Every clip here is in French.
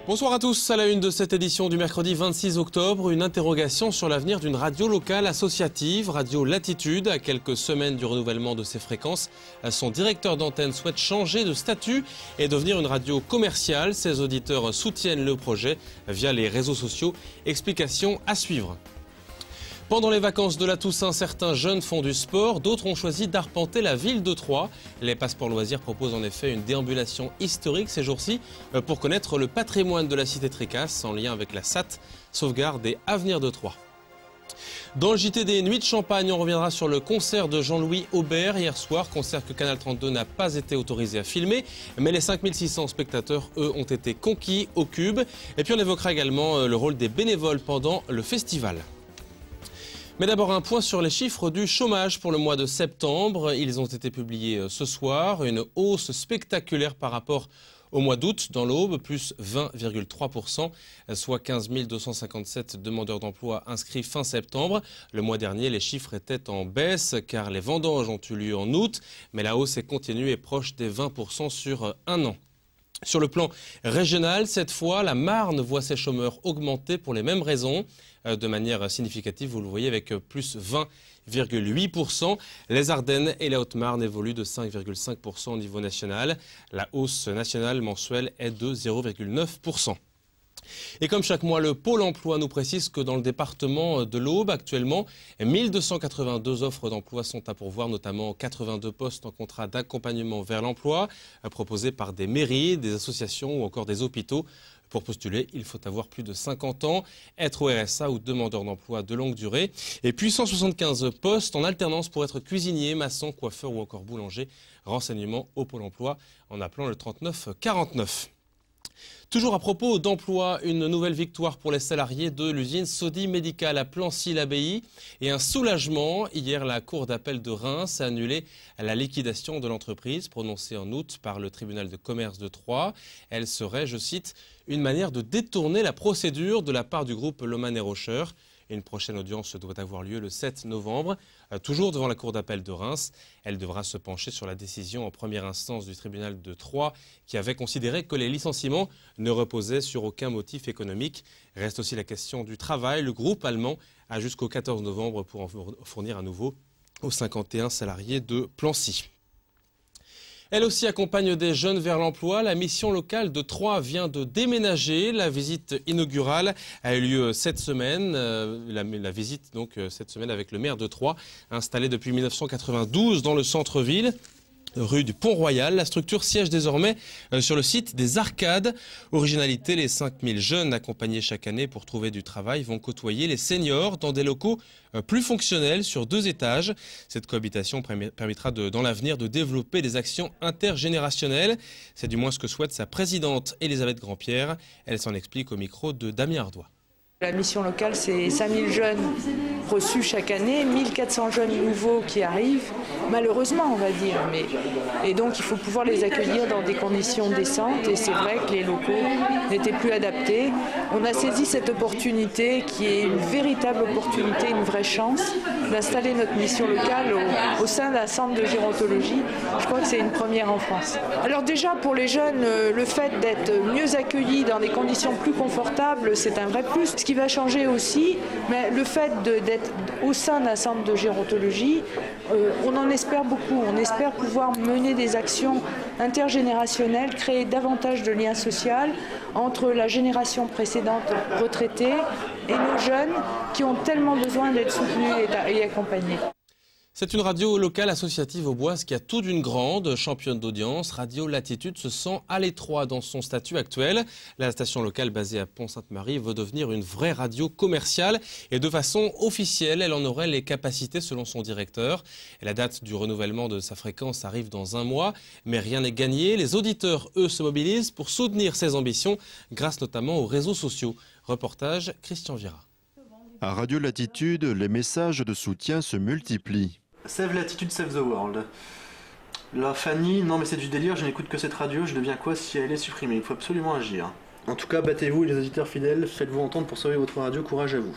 Bonsoir à tous. À la une de cette édition du mercredi 26 octobre, une interrogation sur l'avenir d'une radio locale associative, Radio Latitude. À quelques semaines du renouvellement de ses fréquences, son directeur d'antenne souhaite changer de statut et devenir une radio commerciale. Ses auditeurs soutiennent le projet via les réseaux sociaux. Explication à suivre. Pendant les vacances de la Toussaint, certains jeunes font du sport, d'autres ont choisi d'arpenter la ville de Troyes. Les passeports loisirs proposent en effet une déambulation historique ces jours-ci pour connaître le patrimoine de la cité Tricasse en lien avec la SAT, sauvegarde et avenir de Troyes. Dans le JTD Nuit de Champagne, on reviendra sur le concert de Jean-Louis Aubert hier soir, concert que Canal 32 n'a pas été autorisé à filmer, mais les 5600 spectateurs, eux, ont été conquis au Cube. Et puis on évoquera également le rôle des bénévoles pendant le festival. Mais d'abord un point sur les chiffres du chômage pour le mois de septembre. Ils ont été publiés ce soir. Une hausse spectaculaire par rapport au mois d'août dans l'Aube, plus 20,3%, soit 15 257 demandeurs d'emploi inscrits fin septembre. Le mois dernier, les chiffres étaient en baisse car les vendanges ont eu lieu en août, mais la hausse est continue et proche des 20% sur un an. Sur le plan régional, cette fois, la Marne voit ses chômeurs augmenter pour les mêmes raisons. De manière significative, vous le voyez, avec plus 20,8%. Les Ardennes et la Haute-Marne évoluent de 5,5% au niveau national. La hausse nationale mensuelle est de 0,9%. Et comme chaque mois, le Pôle emploi nous précise que dans le département de l'Aube, actuellement, 1282 offres d'emploi sont à pourvoir, notamment 82 postes en contrat d'accompagnement vers l'emploi, proposés par des mairies, des associations ou encore des hôpitaux. Pour postuler, il faut avoir plus de 50 ans, être au RSA ou demandeur d'emploi de longue durée. Et puis 175 postes en alternance pour être cuisinier, maçon, coiffeur ou encore boulanger. Renseignements au Pôle emploi en appelant le 39 49. Toujours à propos d'emploi, une nouvelle victoire pour les salariés de l'usine Sodi Médical à Plancy-l'Abbaye et un soulagement. Hier, la Cour d'appel de Reims a annulé la liquidation de l'entreprise prononcée en août par le tribunal de commerce de Troyes. Elle serait, je cite, une manière de détourner la procédure de la part du groupe Lohmann & Rocher. Une prochaine audience doit avoir lieu le 7 novembre, toujours devant la Cour d'appel de Reims. Elle devra se pencher sur la décision en première instance du tribunal de Troyes qui avait considéré que les licenciements ne reposaient sur aucun motif économique. Reste aussi la question du travail. Le groupe allemand a jusqu'au 14 novembre pour en fournir à nouveau aux 51 salariés de Plancy. Elle aussi accompagne des jeunes vers l'emploi. La mission locale de Troyes vient de déménager. La visite inaugurale a eu lieu cette semaine. La visite donc cette semaine avec le maire de Troyes, installé depuis 1992 dans le centre-ville. Rue du Pont-Royal, la structure siège désormais sur le site des Arcades. Originalité, les 5000 jeunes accompagnés chaque année pour trouver du travail vont côtoyer les seniors dans des locaux plus fonctionnels sur 2 étages. Cette cohabitation permettra dans l'avenir de développer des actions intergénérationnelles. C'est du moins ce que souhaite sa présidente Elisabeth Grandpierre. Elle s'en explique au micro de Damien Ardois. La mission locale, c'est 5000 jeunes reçus chaque année, 1400 jeunes nouveaux qui arrivent, malheureusement on va dire. Et donc il faut pouvoir les accueillir dans des conditions décentes et c'est vrai que les locaux n'étaient plus adaptés. On a saisi cette opportunité qui est une véritable opportunité, une vraie chance d'installer notre mission locale au sein d'un centre de gérontologie. Je crois que c'est une première en France. Alors déjà pour les jeunes, le fait d'être mieux accueillis dans des conditions plus confortables, c'est un vrai plus. Ce qui va changer aussi, mais le fait d'être au sein d'un centre de gérontologie, on en espère beaucoup. On espère pouvoir mener des actions intergénérationnelles, créer davantage de liens sociaux entre la génération précédente retraitée et nos jeunes qui ont tellement besoin d'être soutenus et accompagnés. C'est une radio locale associative auboise qui a tout d'une grande, championne d'audience. Radio Latitude se sent à l'étroit dans son statut actuel. La station locale basée à Pont-Sainte-Marie veut devenir une vraie radio commerciale et de façon officielle, elle en aurait les capacités selon son directeur. Et la date du renouvellement de sa fréquence arrive dans 1 mois, mais rien n'est gagné. Les auditeurs, eux, se mobilisent pour soutenir ses ambitions grâce notamment aux réseaux sociaux. Reportage Christian Vira. À Radio Latitude, les messages de soutien se multiplient. Save Latitude, Save the World. La Fanny, non mais c'est du délire, je n'écoute que cette radio, je deviens quoi si elle est supprimée? Il faut absolument agir. En tout cas, battez-vous les auditeurs fidèles, faites-vous entendre pour sauver votre radio, courage à vous.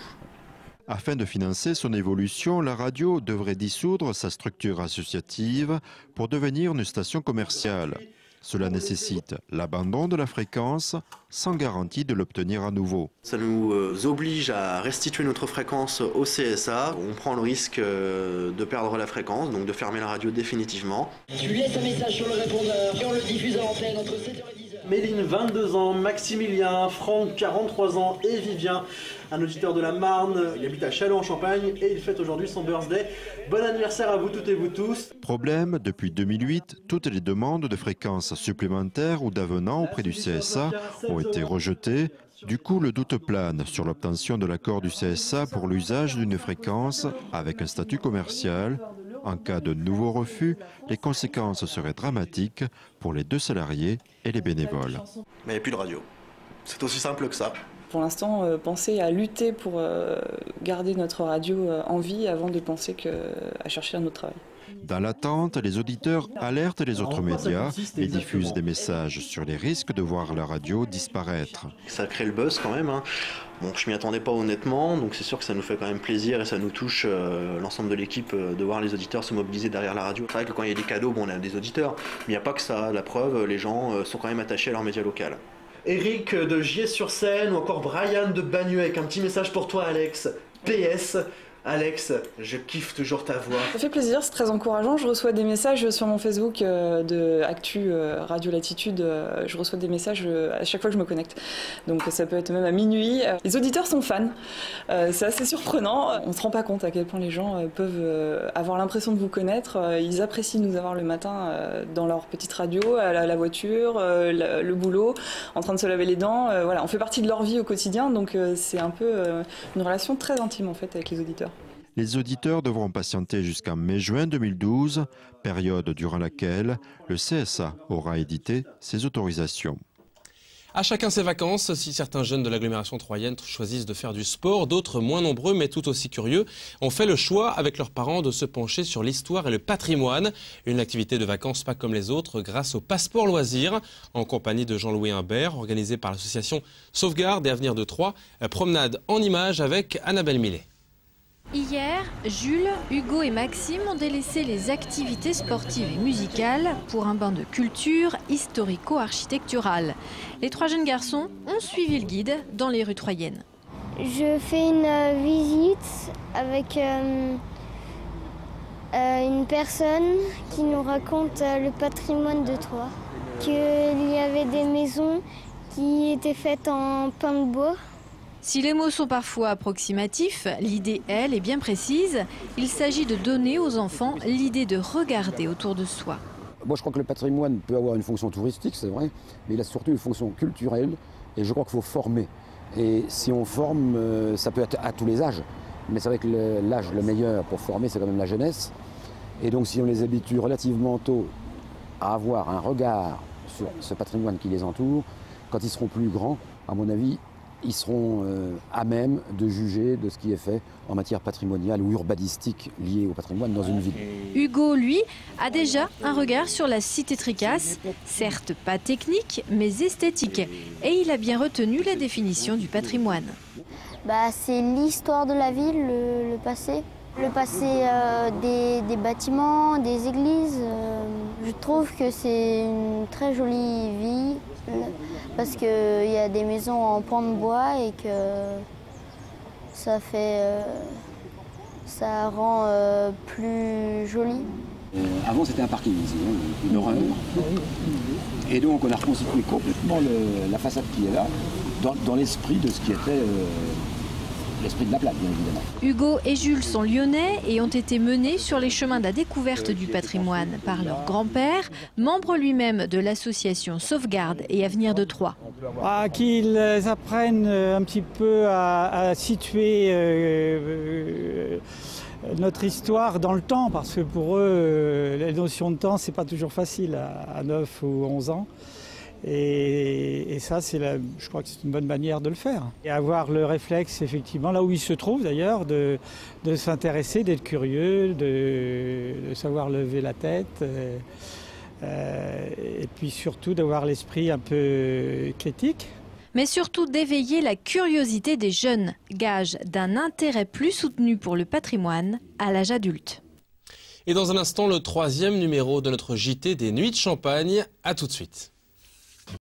Afin de financer son évolution, la radio devrait dissoudre sa structure associative pour devenir une station commerciale. Cela nécessite l'abandon de la fréquence sans garantie de l'obtenir à nouveau. Ça nous oblige à restituer notre fréquence au CSA. On prend le risque de perdre la fréquence, donc de fermer la radio définitivement. Tu laisses un message sur le répondeur et on le diffuse à l'antenne entre 7h et 10h. Méline, 22 ans, Maximilien, Franck, 43 ans et Vivien, un auditeur de la Marne. Il habite à Châlons-en-Champagne et il fête aujourd'hui son birthday. Bon anniversaire à vous toutes et vous tous. Problème, depuis 2008, toutes les demandes de fréquences supplémentaires ou d'avenants auprès du CSA ont été rejetées. Du coup, le doute plane sur l'obtention de l'accord du CSA pour l'usage d'une fréquence avec un statut commercial. En cas de nouveau refus, les conséquences seraient dramatiques pour les 2 salariés et les bénévoles. Mais il n'y a plus de radio. C'est aussi simple que ça. Pour l'instant, penser à lutter pour garder notre radio en vie avant de penser à chercher un autre travail. Dans l'attente, les auditeurs alertent les autres médias et diffusent des messages sur les risques de voir la radio disparaître. Ça crée le buzz quand même. Bon, je m'y attendais pas honnêtement, donc c'est sûr que ça nous fait quand même plaisir et ça nous touche l'ensemble de l'équipe de voir les auditeurs se mobiliser derrière la radio. C'est vrai que quand il y a des cadeaux, bon, on a des auditeurs, mais il n'y a pas que ça. La preuve, les gens sont quand même attachés à leur média local. Eric de Gier-sur-Seine ou encore Brian de Bagneux avec un petit message pour toi, Alex. PS. Alex, je kiffe toujours ta voix. Ça fait plaisir, c'est très encourageant. Je reçois des messages sur mon Facebook de Actu Radio Latitude. Je reçois des messages à chaque fois que je me connecte. Donc ça peut être même à minuit. Les auditeurs sont fans. C'est assez surprenant. On ne se rend pas compte à quel point les gens peuvent avoir l'impression de vous connaître. Ils apprécient de nous avoir le matin dans leur petite radio, à la voiture, le boulot, en train de se laver les dents. Voilà, on fait partie de leur vie au quotidien. Donc c'est un peu une relation très intime en fait avec les auditeurs. Les auditeurs devront patienter jusqu'en mai-juin 2012, période durant laquelle le CSA aura édité ses autorisations. À chacun ses vacances. Si certains jeunes de l'agglomération troyenne choisissent de faire du sport, d'autres, moins nombreux mais tout aussi curieux, ont fait le choix avec leurs parents de se pencher sur l'histoire et le patrimoine. Une activité de vacances pas comme les autres grâce au passeport loisirs, en compagnie de Jean-Louis Imbert, organisé par l'association Sauvegarde et Avenir de Troyes. Promenade en images avec Annabelle Millet. Hier, Jules, Hugo et Maxime ont délaissé les activités sportives et musicales pour un bain de culture historico-architecturale. Les 3 jeunes garçons ont suivi le guide dans les rues troyennes. Je fais une visite avec une personne qui nous raconte le patrimoine de Troyes. Qu'il y avait des maisons qui étaient faites en pain de bois. Si les mots sont parfois approximatifs, l'idée, elle, est bien précise. Il s'agit de donner aux enfants l'idée de regarder autour de soi. Moi, je crois que le patrimoine peut avoir une fonction touristique, c'est vrai, mais il a surtout une fonction culturelle et je crois qu'il faut former. Et si on forme, ça peut être à tous les âges, mais c'est vrai que l'âge le meilleur pour former, c'est quand même la jeunesse. Et donc, si on les habitue relativement tôt à avoir un regard sur ce patrimoine qui les entoure, quand ils seront plus grands, à mon avis, ils seront à même de juger de ce qui est fait en matière patrimoniale ou urbanistique liée au patrimoine dans une ville. Hugo, lui, a déjà un regard sur la cité Tricasse, certes pas technique, mais esthétique. Et il a bien retenu la définition du patrimoine. C'est l'histoire de la ville, le passé. Le passé des bâtiments, des églises. Je trouve que c'est une très jolie vie. Parce qu'il y a des maisons en pan de bois et que ça rend plus joli. Avant, c'était un parking ici, une horreur. Et donc, on a reconstitué complètement la façade qui est là, dans l'esprit de ce qui était l'esprit de la plaque, bien évidemment. Hugo et Jules sont lyonnais et ont été menés sur les chemins de la découverte du patrimoine par leur grand-père, membre lui-même de l'association Sauvegarde et Avenir de Troyes. Qu'ils apprennent un petit peu à situer notre histoire dans le temps, parce que pour eux, la notion de temps, c'est pas toujours facile à 9 ou 11 ans. Et ça, je crois que c'est une bonne manière de le faire. Et avoir le réflexe, effectivement, là où il se trouve d'ailleurs, de s'intéresser, d'être curieux, de savoir lever la tête. Et puis surtout d'avoir l'esprit un peu critique. Mais surtout d'éveiller la curiosité des jeunes, gage d'un intérêt plus soutenu pour le patrimoine à l'âge adulte. Et dans un instant, le 3e numéro de notre JT des Nuits de Champagne. A tout de suite.